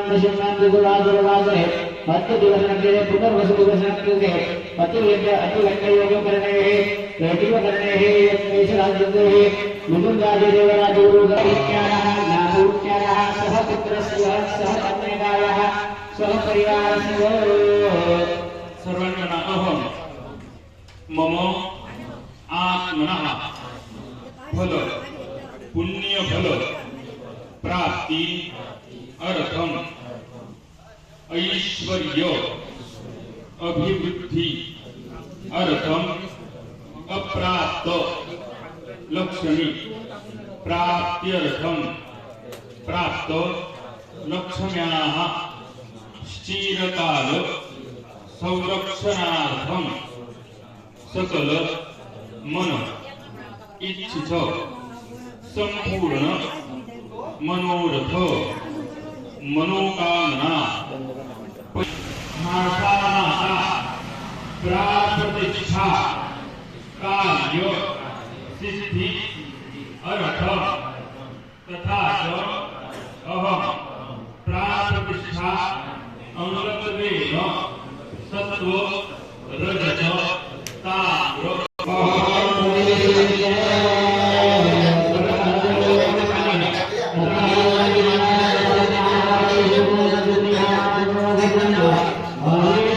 शिवनांति गुलादुर्वासरे अत्य दिवसनक्ते पुनर्वसु दिवसनक्ते अतिलङ्कयोगकरणेः रैतिककरणेः यत्मेषराज्यतेः मुकुन्दादि देवराजगुरुगणित्यारः ज्ञापूर्त्यारः सह पुत्रस्य सह कन्यकायाः सह परिवारस्य सर्वांना अहम मम आत्मनः फल पुण्य फल प्राप्ति अर्थम ऐश्वर्य अभिवृद्धि अर्थम अप्राप्त लक्ष्मी प्राप्त्यर्थम प्राप्त लक्ष्म्याः स्थिरकाल संरक्षणार्थम सकल मन इच्छित संपूर्ण मनोरथ मनोकामना मासानासा प्राप्रतिष्ठा कार्य सिद्धि अर्थ तथा च अहम प्राप्रतिष्ठा अंगत्वेन सत्व रजत